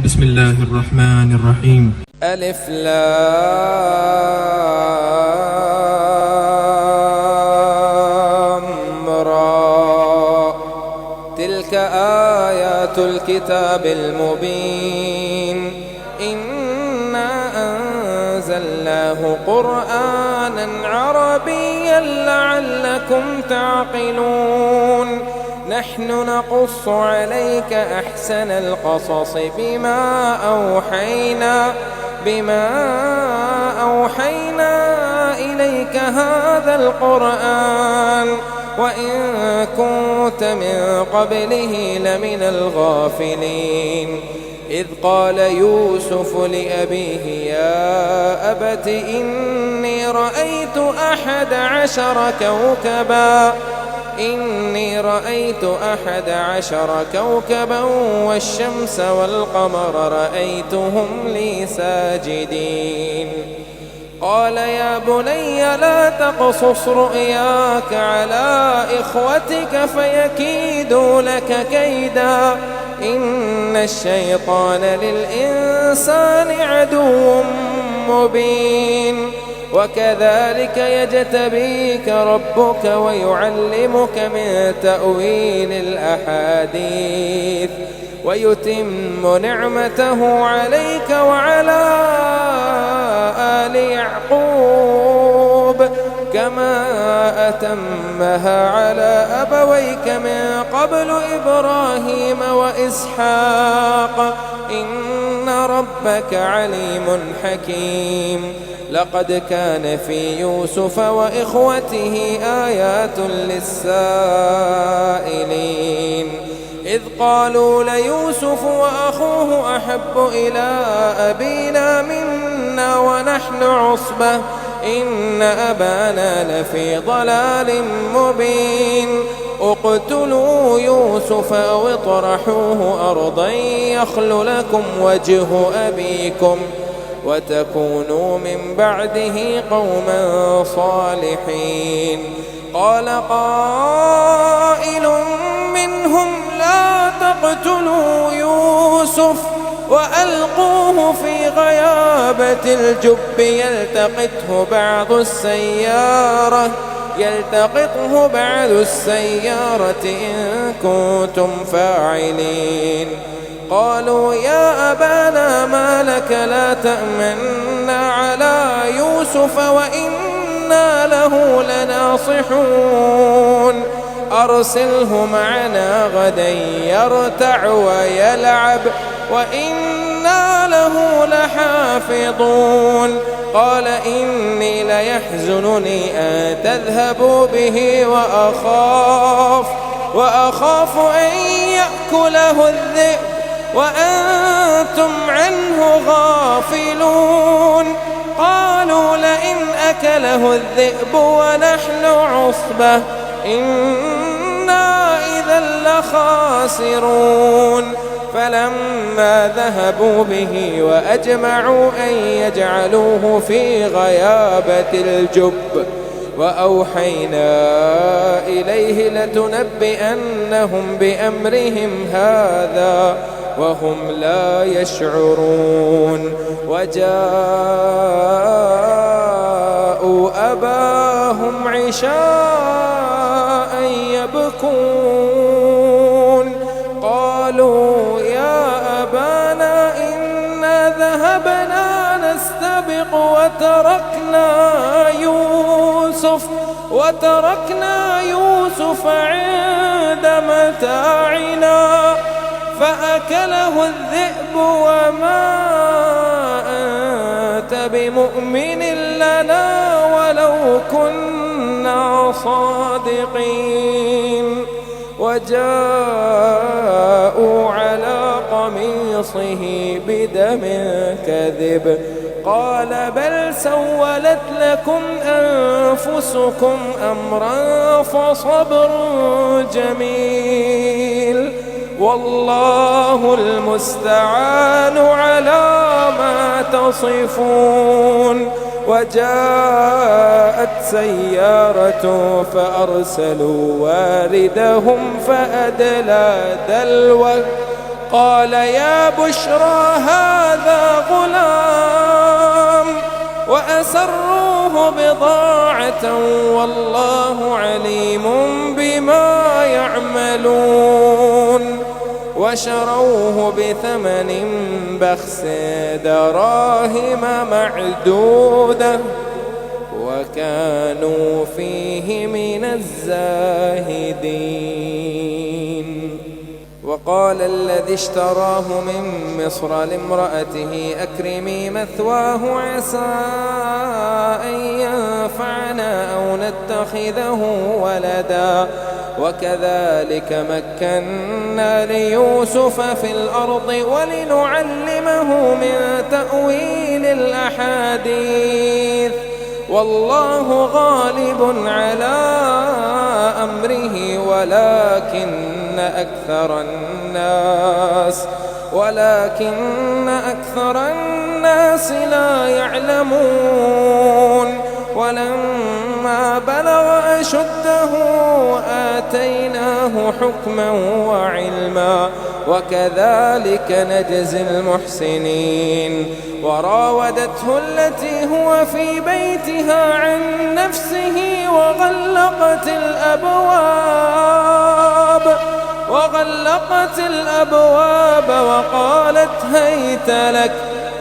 بسم الله الرحمن الرحيم. ألف لام را، تلك آيات الكتاب المبين. إنا أنزلناه قرآنا عربيا لعلكم تعقلون. نحن نقص عليك أحسن القصص بما أوحينا إليك هذا القرآن وإن كنت من قبله لمن الغافلين. إذ قال يوسف لأبيه يا أبت إني رأيت 11 كوكبا والشمس والقمر رأيتهم لي ساجدين. قال يا بني لا تقصص رؤياك على إخوتك فيكيدوا لك كيدا إن الشيطان للإنسان عدو مبين. وكذلك يجتبيك ربك ويعلمك من تأويل الأحاديث ويتم نعمته عليك وعلى آل يعقوب كما أتمها على أبويك من قبل إبراهيم وإسحاق إن ربك عليم حكيم. لقد كان في يوسف وإخوته آيات للسائلين إذ قالوا ليوسف وأخوه أحب إلى أبينا منا ونحن عصبة إن أبانا لفي ضلال مبين. اقتلوا يوسف أو اطرحوه أرضا يخل لكم وجه أبيكم وتكونوا من بعده قوما صالحين. قال قائل منهم لا تقتلوا يوسف وألقوه في غيابة الجب يلتقطه بعض السيارة إن كنتم فاعلين. قالوا يا أبانا ما لك لا تأمنا على يوسف وإنا له لناصحون. أرسله معنا غدا يرتع ويلعب وإنا له لحافظون. قال إني ليحزنني أن تذهبوا به وأخاف أن يأكله الذئب وأنتم عنه غافلون. قالوا لئن أكله الذئب ونحن عصبة إنا إذا لخاسرون. فلما ذهبوا به وأجمعوا أن يجعلوه في غيابة الجب وأوحينا إليه لتنبئنهم بأمرهم هذا وهم لا يشعرون. وجاءوا أباهم عشاء يبكون. قالوا يا أبانا إنا ذهبنا نستبق وتركنا يوسف عند متاعنا فأكله الذئب وما أنت بمؤمن لنا ولو كنا صادقين. وجاءوا على قميصه بدم كذب قال بل سولت لكم أنفسكم أمرا فصبر جميل والله المستعان على ما تصفون. وجاءت سيارة فأرسلوا واردهم فأدلى دلوه قال يا بشرى هذا غلام وأسروه بضاعة والله عليم بما يعملون وشروه بثمن بخس دراهم معدودة وكانوا فيه من الزاهدين. وقال الذي اشتراه من مصر لامرأته أكرمي مثواه عسى أن ينفعنا أو نتخذه ولدا وكذلك مكنا ليوسف في الأرض ولنعلمه من تأويل الأحاديث والله غالب على أمره ولكن أكثر الناس لا يعلمون. ولما بلغ أشده آتيناه حكما وعلما وكذلك نجزي المحسنين. وراودته التي هو في بيتها عن نفسه وغلقت الأبواب وقالت هيت لك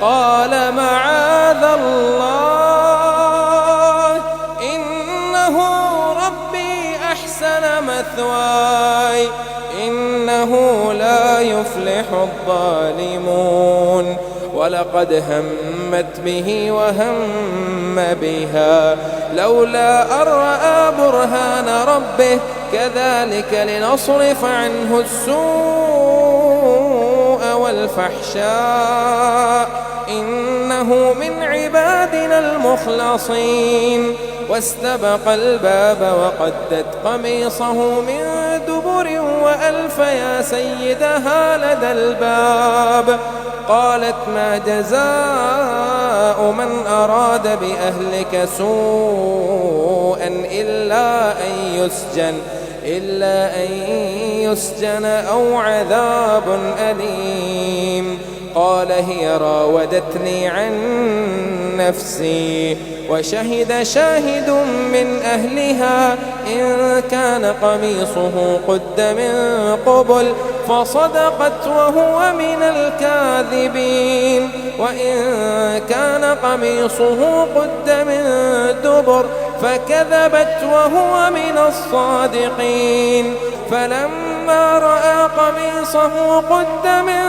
قال معاذ الله إنه ربي أحسن مثواي إنه لا يفلح الظالمون. ولقد همت به وهم بها لولا أن رأى برهان ربه كذلك لنصرف عنه السوء والفحشاء إنه من عبادنا المخلصين. واستبق الباب وقدت قميصه من دبر وألف يا سيدها لدى الباب. قالت ما جزاء من أراد بأهلك سوءا إلا أن يسجن أو عذاب أليم. قال هي راودتني عن نفسي وشهد شاهد من أهلها إن كان قميصه قد من قبل فصدقت وهو من الكاذبين وإن كان قميصه قد من دبر فكذبت وهو من الصادقين. فلما رأى قميصه قد من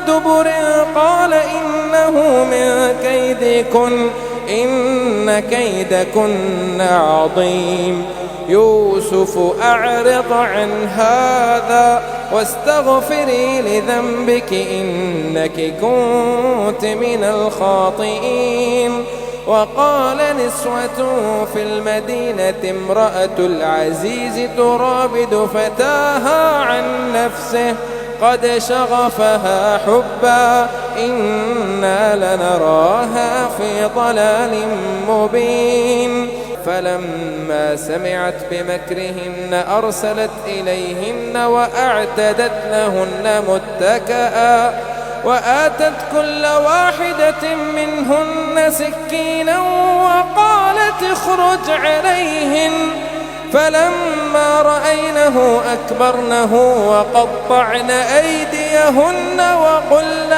دبر قال إنه من كيدكن إن كيدكن عظيم. يوسف أعرض عن هذا واستغفري لذنبك إنك كنت من الخاطئين. وقال نسوة في المدينة امرأة العزيز تراود فتاها عن نفسه قد شغفها حبا إنا لنراها في ضلال مبين. فلما سمعت بمكرهن أرسلت إليهن وأعتدت لهن متكئا وآتت كل واحدة منهن سكينا وقالت اخرج عليهن. فلما رأينه أكبرنه وقطعن أيديهن وقلن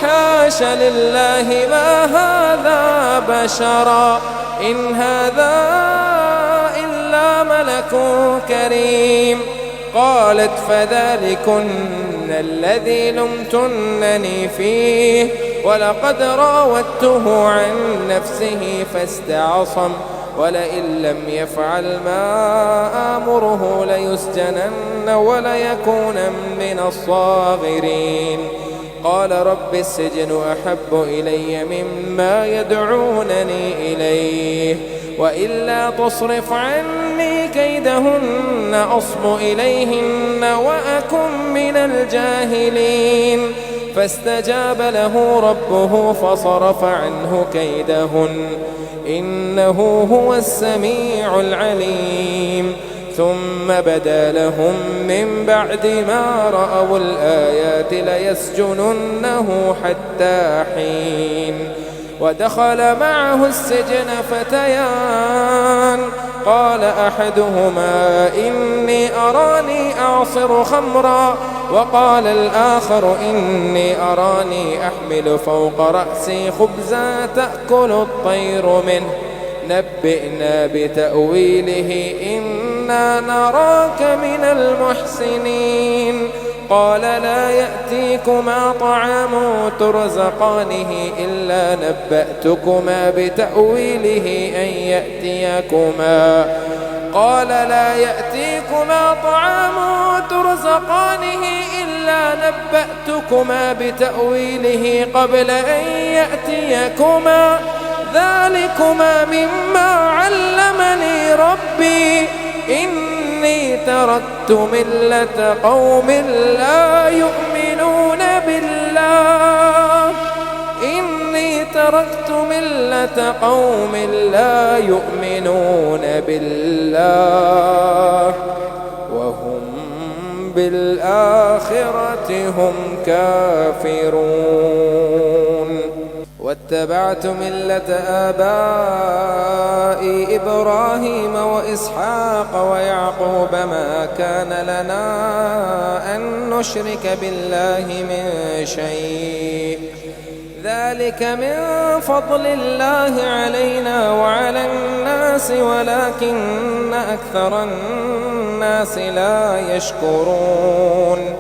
حاش لله ما هذا بشرا إن هذا إلا ملك كريم. قالت فذلكن الذي لمتنني فيه ولقد راودته عن نفسه فاستعصم ولئن لم يفعل ما آمره ليسجنن وليكون من الصاغرين. قال رب السجن أحب إلي مما يدعونني إليه وإلا تصرف عني كيدهن أصب إليهن وأكن من الجاهلين. فاستجاب له ربه فصرف عنه كيدهن إنه هو السميع العليم. ثم بدا لهم من بعد ما رأوا الآيات ليسجننه حتى حين. ودخل معه السجن فتيان قال أحدهما إني أراني أعصر خمرا وقال الآخر إني أراني أحمل فوق رأسي خبزا تأكل الطير منه نبئنا بتأويله إنا نراك من المحسنين. قال لا يأتيكما طعام ترزقانه إلا نبأتكما بتأويله قال لا يأتيكما طعام ترزقانه إلا نبأتكما بتأويله قبل أن يأتيكما ذلكما مما علمني ربي إني تركت ملة قوم لا يؤمنون بالله وهم بالآخرة هم كافرون. واتبعت ملة آبائي إبراهيم وإسحاق ويعقوب ما كان لنا أن نشرك بالله من شيء ذلك من فضل الله علينا وعلى الناس ولكن أكثر الناس لا يشكرون.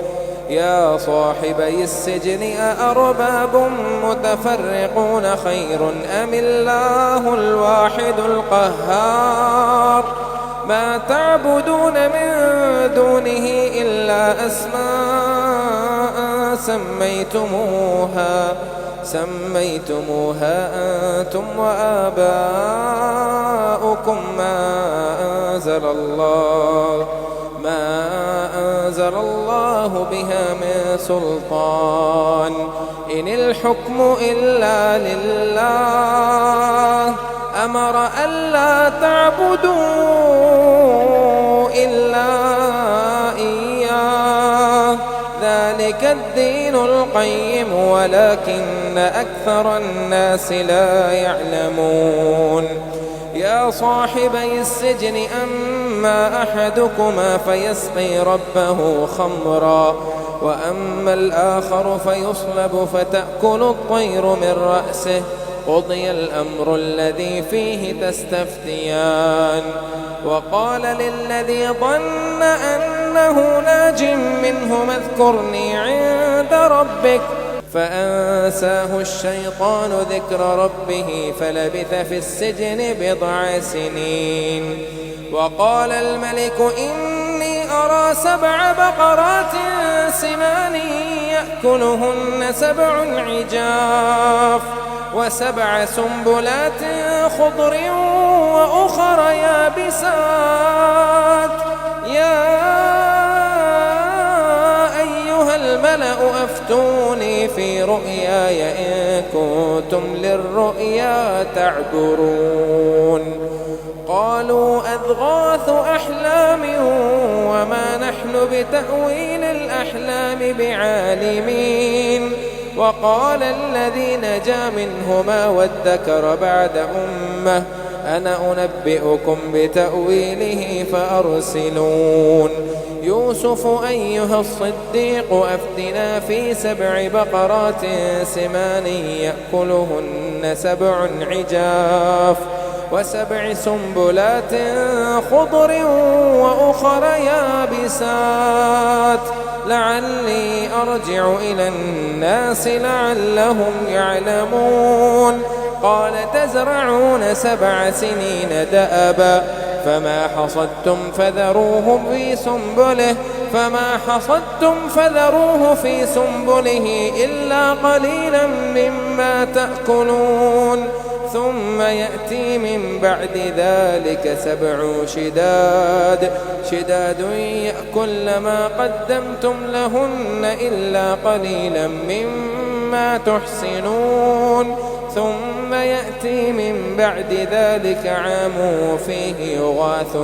يا صاحبي السجن أأرباب متفرقون خير أم الله الواحد القهار. ما تعبدون من دونه إلا أسماء سميتموها أنتم وآباؤكم ما أنزل الله بها من سلطان إن الحكم إلا لله أمر ألا تعبدوا إلا إياه ذلك الدين القيم ولكن أكثر الناس لا يعلمون. يا صاحبي السجن أما أحدكما فيسقي ربه خمرا وأما الآخر فيصلب فتأكل الطير من رأسه قضي الأمر الذي فيه تستفتيان. وقال للذي ظن أنه ناج منه اذكرني عند ربك فأنساه الشيطان ذكر ربه فلبث في السجن 9 سنين. وقال الملك إني أرى 7 بقرات سمان يأكلهن 7 عجاف و7 سنبلات خضر وأخر يابسات يا أيها الملأ أفتوني في رؤياي إن كنتم للرؤيا تعبرون. قالوا أضغاث أحلام وما نحن بتأويل الأحلام بعالمين. وقال الذي نجا منهما وادكر بعد أمة أنا أنبئكم بتأويله فأرسلون. يوسف أيها الصديق أفتنا في 7 بقرات سمان يأكلهن 7 عجاف و7 سنبلات خضر وأخر يابسات لعلي أرجع إلى الناس لعلهم يعلمون. قال تزرعون 7 سنين دأبا فما حصدتم فذروه في سنبله إلا قليلا مما تأكلون. ثم يأتي من بعد ذلك 7 شداد يأكل ما قدمتم لهن إلا قليلا مما تحسنون. ثم يأتي من بعد ذلك عام فيه يغاث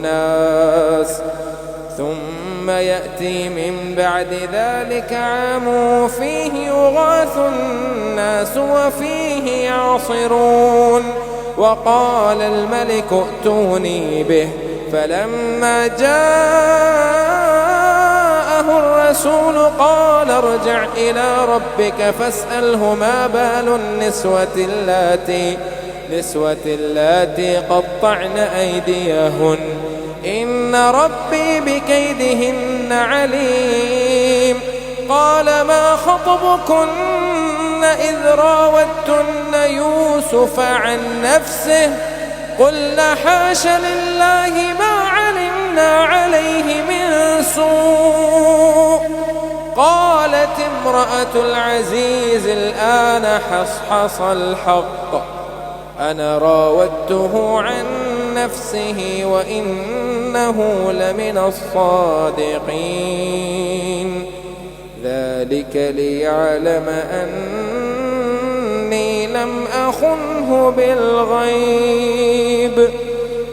الناس ثم يأتي من بعد ذلك عام فيه يغاث الناس وفيه يعصرون. وقال الملك ائتوني به فلما جاءه الرسول قال ارجع إلى ربك فاسأله ما بال النسوة اللاتي قطعن أيديهن إن ربي بكيدهن عليم. قال ما خطبكن إذ راوتن يوسف عن نفسه قلنا حاش لله ما علمنا عليه من سوء. قالت امرأة العزيز الآن حصحص الحق أنا راودته عن نفسه وإنه لمن الصادقين. ذلك ليعلم أني لم أخنه بالغيب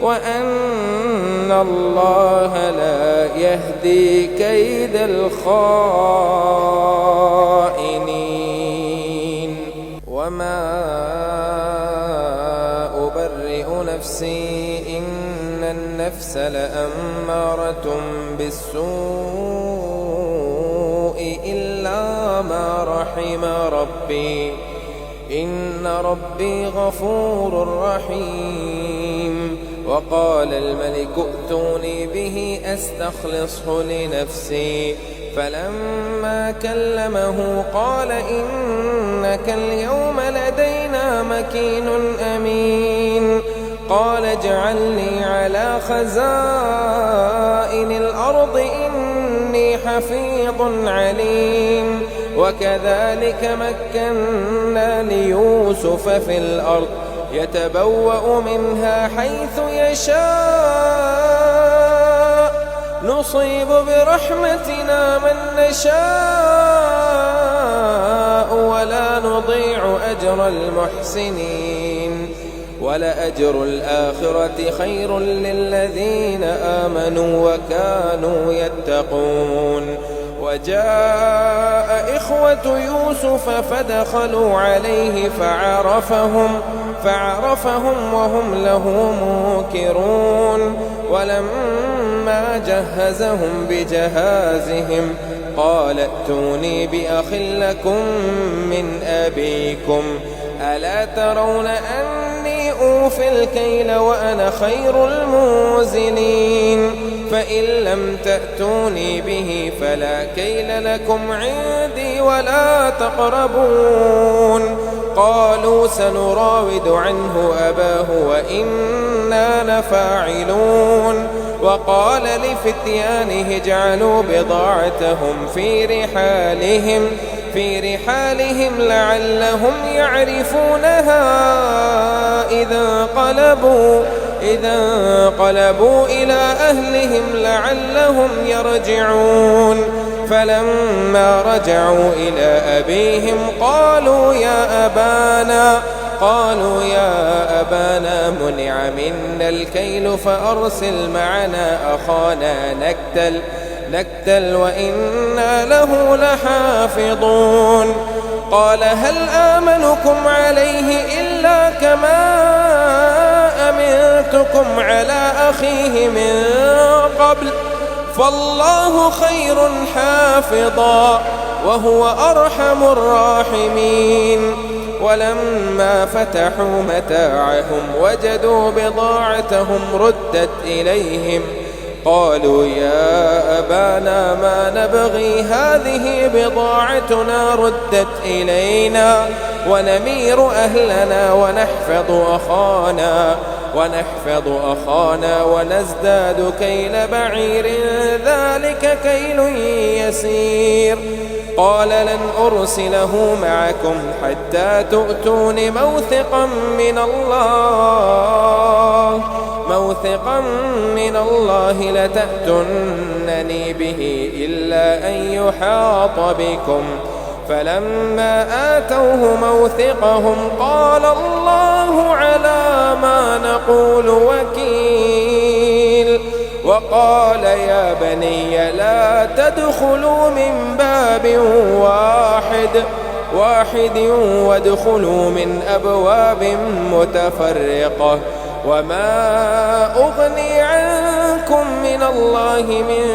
وأن الله لا يهدي كيد الخائنين. وما أبرئ نفسي إن النفس لأمارة بالسوء إلا ما رحم ربي إن ربي غفور رحيم. وقال الملك ائتوني به أستخلصه لنفسي فلما كلمه قال إنك اليوم لدينا مكين أمين. قال اجعلني على خزائن الأرض إني حفيظ عليم. وكذلك مكنا ليوسف في الأرض يتبوأ منها حيث يشاء نصيب برحمتنا من نشاء ولا نضيع أجر المحسنين. ولأجر الآخرة خير للذين آمنوا وكانوا يتقون. وجاء إخوة يوسف فدخلوا عليه فعرفهم وهم له منكرون. ولما جهزهم بجهازهم قال ائتوني بأخ لكم من أبيكم ألا ترون أني أوفي الكيل وأنا خير الموزنين. فإن لم تأتوني به فلا كيل لكم عندي ولا تقربون. قالوا سنراود عنه أباه وإنا لفاعلون. وقال لفتيانه اجعلوا بضاعتهم في رحالهم لعلهم يعرفونها إذا انقلبوا إلى أهلهم لعلهم يرجعون. فلما رجعوا إلى أبيهم قالوا يا أبانا منع منا الكيل فأرسل معنا أخانا نكتل وإنا له لحافظون. قال هل آمنكم عليه إلا كما أمنتكم على أخيه من قبل فالله خير حافظا وهو أرحم الراحمين. ولما فتحوا متاعهم وجدوا بضاعتهم ردت إليهم قالوا يا أبانا ما نبغي هذه بضاعتنا ردت إلينا ونمير أهلنا ونحفظ أخانا ونزداد كيل بعير ذلك كيل يسير. قال لن أرسله معكم حتى تؤتون موثقا من الله لتأتونني به إلا أن يحاط بكم. فلما آتوه موثقهم قال الله على ما نقول وكيل. وقال يا بني لا تدخلوا من باب واحد وادخلوا من أبواب متفرقة وما أغني عنكم من الله من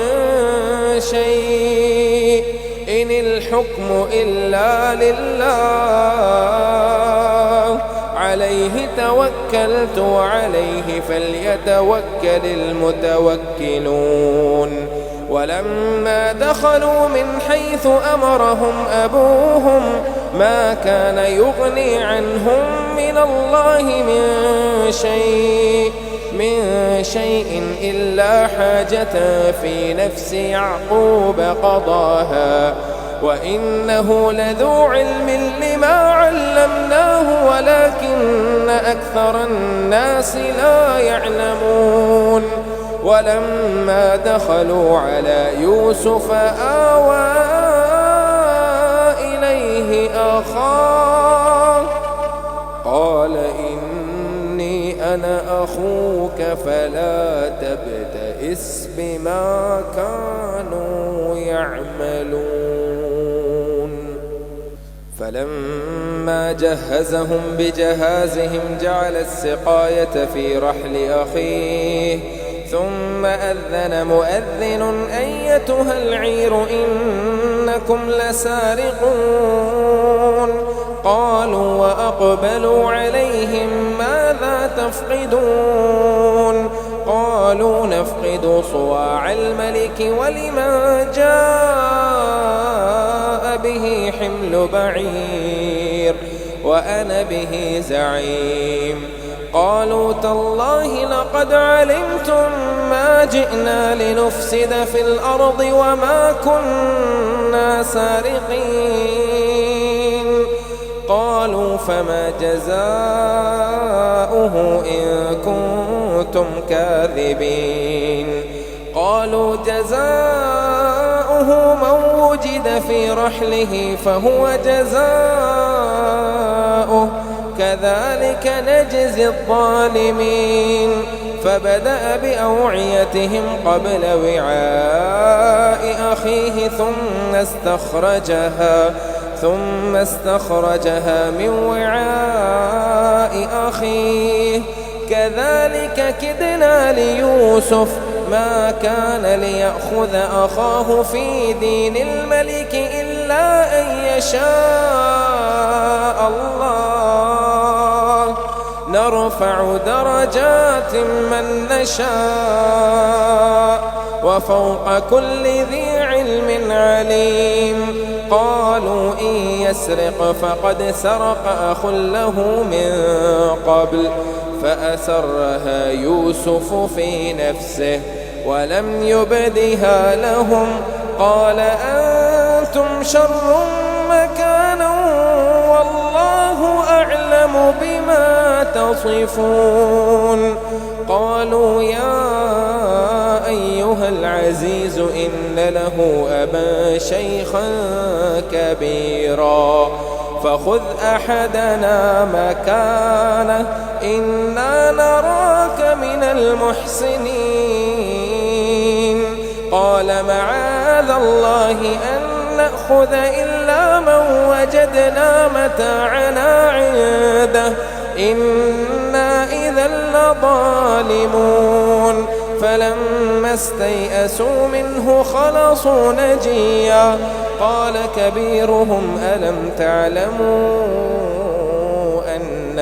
شيء إن الحكم إلا لله عليه توكلت وعليه فليتوكل المتوكلون. ولما دخلوا من حيث أمرهم أبوهم ما كان يغني عنهم من الله من شيء إلا حاجة في نفس يعقوب قضاها وإنه لذو علم لما علمناه ولكن أكثر الناس لا يعلمون. ولما دخلوا على يوسف آوى إليه أخاه قال إني أنا أخوك فلا تبتئس بما كانوا يعملون. فلما جهزهم بجهازهم جعل السقاية في رحل أخيه ثم أذن مؤذن أيتها العير إنكم لسارقون. قالوا وأقبلوا عليهم ماذا تفقدون؟ قالوا نفقد صواع الملك ولمن جاء به حمل بعير وأنا به زعيم. قالوا تالله لقد علمتم ما جئنا لنفسد في الأرض وما كنا سارقين. قالوا فما جزاؤه إن كنتم كاذبين؟ قالوا جزاؤه من وجد في رحله فهو جزاؤه كذلك نجزي الظالمين. فبدأ بأوعيتهم قبل وعاء أخيه ثم استخرجها من وعاء أخيه كذلك كدنا ليوسف ما كان ليأخذ أخاه في دين الملك إلا أن يشاء الله نرفع درجات من نشاء وفوق كل ذي علم عليم. قالوا إن يسرق فقد سرق أخ له من قبل فأسرها يوسف في نفسه ولم يبدها لهم. قال أنتم شر مكانا والله أعلم بما تصفون. قالوا يا أيها العزيز إن له أبا شيخا كبيرا فخذ أحدنا مكانه إنا نراك من المحسنين. قال معاذ الله أن نأخذ إلا من وجدنا متاعنا عنده إنا إذا لظالمون. فلما استيئسوا منه خلصوا نجيا. قال كبيرهم ألم تعلموا أن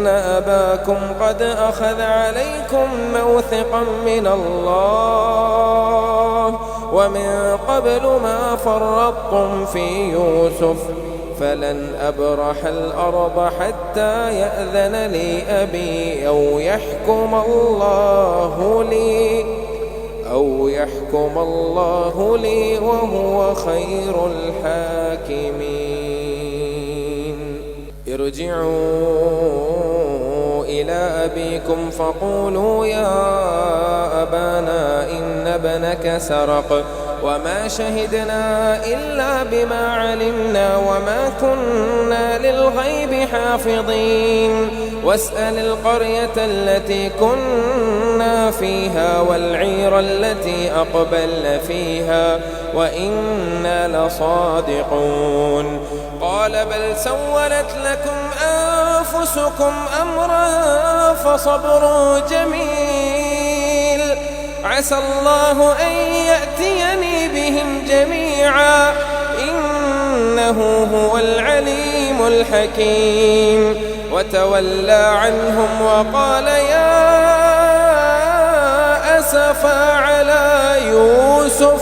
أباكم قد أخذ عليكم موثقا من الله ومن قبل ما فرطتم في يوسف فلن أبرح الأرض حتى يأذن لي أبي أو يحكم الله لي وهو خير الحاكمين. ارجعوا إلى أبيكم فقولوا يا أبانا إن ابنك سرق وما شهدنا إلا بما علمنا وما كنا للغيب حافظين واسأل القرية التي كنا فيها والعير التي أقبلنا فيها وإنا لصادقون قال بل سولت لكم أنفسكم أمرا فصبر جميل عسى الله أن يأتيني بهم جميعا إنه هو العليم الحكيم وتولى عنهم وقال يا أسفا على يوسف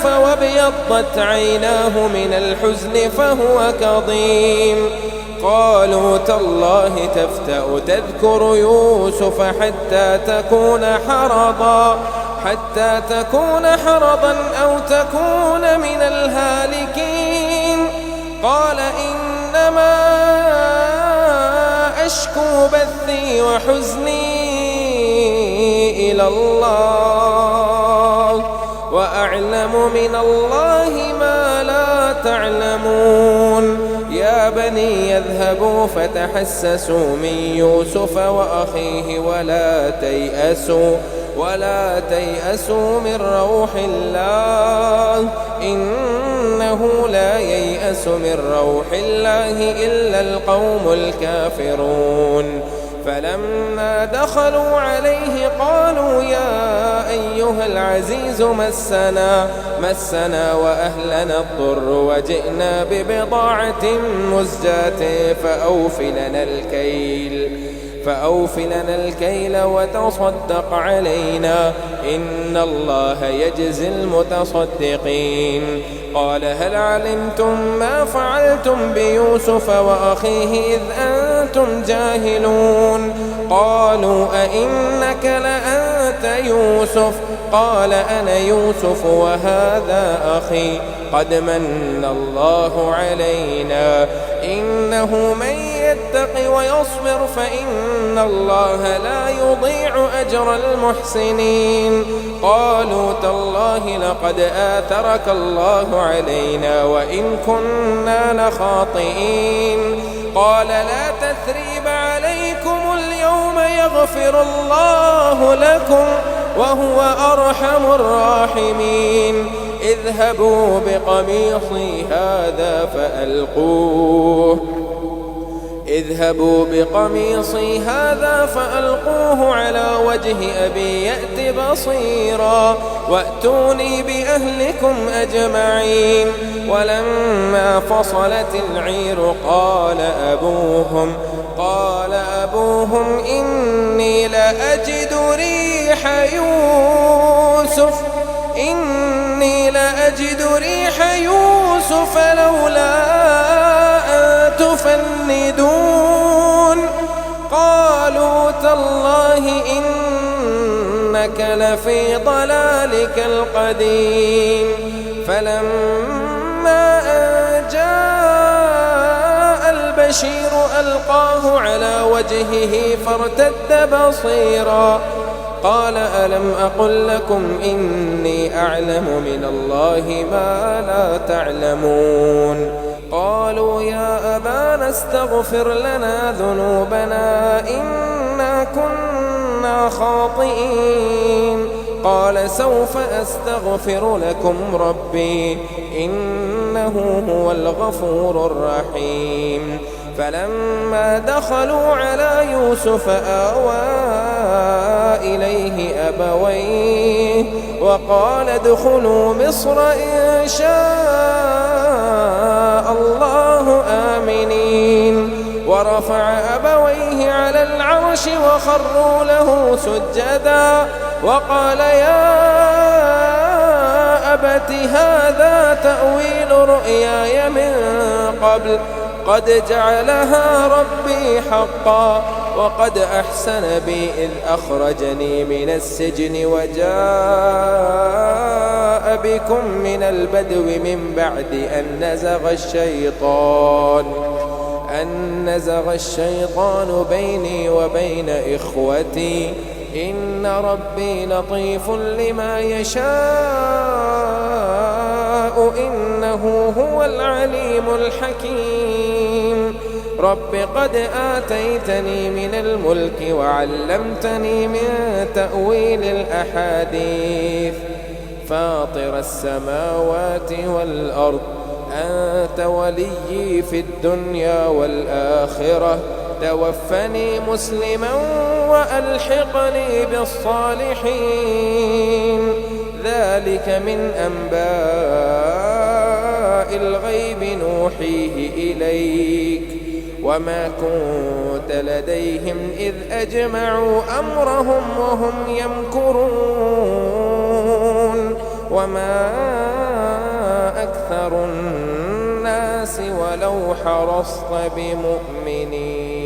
وابيضت عيناه من الحزن فهو كظيم قالوا تالله تفتأ تذكر يوسف حتى تكون حرضا أو تكون من الهالكين قال إنما أشكو بثي وحزني إلى الله وأعلم من الله ما لا تعلمون يا بني يذهبوا فتحسسوا من يوسف وأخيه ولا تيأسوا من روح الله إنه لا ييأس من روح الله إلا القوم الكافرون فلما دخلوا عليه قالوا يا أيها العزيز مسنا وأهلنا الضر وجئنا ببضاعة مزجاة فأوف لنا الكيل وتصدق علينا إن الله يجزي المتصدقين قال هل علمتم ما فعلتم بيوسف وأخيه إذ أنتم جاهلون قالوا أئنك لأنت يوسف قال أنا يوسف وهذا أخي قد من الله علينا إنه من يتق ويصبر فإن الله لا يضيع أجر المحسنين قالوا تالله لقد آثرك الله علينا وإن كنا لخاطئين قال لا تثريب عليكم اليوم يغفر الله لكم وهو أرحم الراحمين اذهبوا بقميصي هذا فألقوه على وجه أبي يأت بصيرا وأتوني بأهلكم أجمعين ولما فصلت العير قال أبوهم إني لأجد ريح يوسف لولا أن تفندون قالوا تالله إنك لفي ضلالك القديم فلما أن جاء البشير ألقاه على وجهه فارتد بصيرا قال ألم أقل لكم إني أعلم من الله ما لا تعلمون قالوا يا أبانا استغفر لنا ذنوبنا إنا كنا خاطئين قال سوف أستغفر لكم ربي إنه هو الغفور الرحيم فلما دخلوا على يوسف آوى إليه أبويه وقال ادخلوا مصر إن شاء الله آمنين ورفع أبويه على العرش وخروا له سجدا وقال يا أبت هذا تأويل رؤياي من قبل قد جعلها ربي حقا وقد أحسن بي إذ أخرجني من السجن وجاء بكم من البدو من بعد أن نزغ الشيطان بيني وبين إخوتي إن ربي لطيف لما يشاء إنه هو العليم الحكيم رب قد آتيتني من الملك وعلمتني من تأويل الأحاديث فاطر السماوات والأرض أنت وليي في الدنيا والآخرة توفني مسلما وألحقني بالصالحين ذلك من أنباء الغيب نوحيه إليك وما كنت لديهم إذ أجمعوا أمرهم وهم يمكرون وما أكثر الناس ولو حرصت بمؤمنين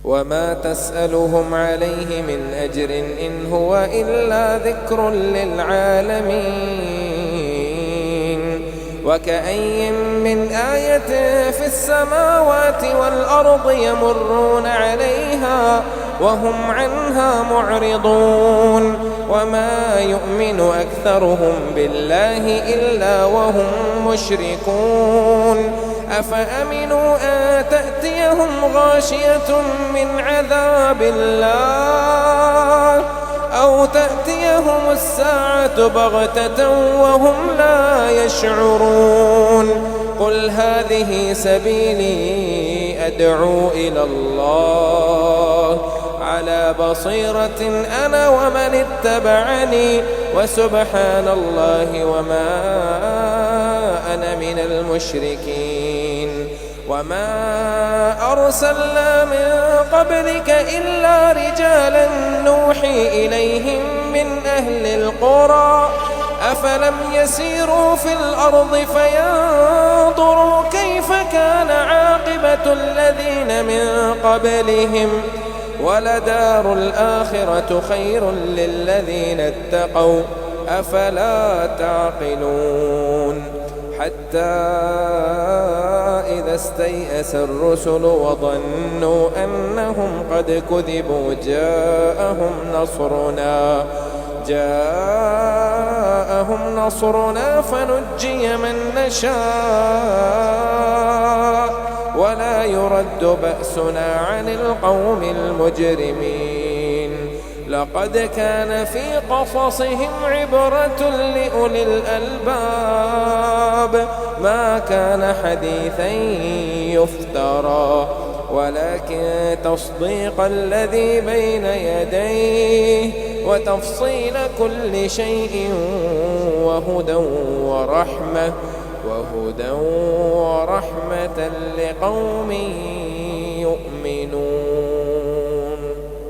وما تسألهم عليه من أجر إن هو إلا ذكر للعالمين وكأي من آية في السماوات والأرض يمرون عليها وهم عنها معرضون وما يؤمن أكثرهم بالله إلا وهم مشركون أفأمنوا أن تأتيهم غاشية من عذاب الله أو تأتيهم الساعة بغتة وهم لا يشعرون قل هذه سبيلي أدعو إلى الله على بصيرة أنا ومن اتبعني وسبحان الله وما أنا من المشركين وما أرسلنا من قبلك إلا رجالا نوحي إليهم من أهل القرى أفلم يسيروا في الأرض فينظروا كيف كان عاقبة الذين من قبلهم ولدار الآخرة خير للذين اتقوا أفلا تعقلون حتى إذا استيأس الرسل وظنوا أنهم قد كذبوا جاءهم نصرنا فنجي من نشاء ولا يرد بأسنا عن القوم المجرمين لقد كان في قصصهم عبرة لأولي الألباب ما كان حديثا يفترى ولكن تصديق الذي بين يديه وتفصيل كل شيء وهدى ورحمة لقوم يؤمنون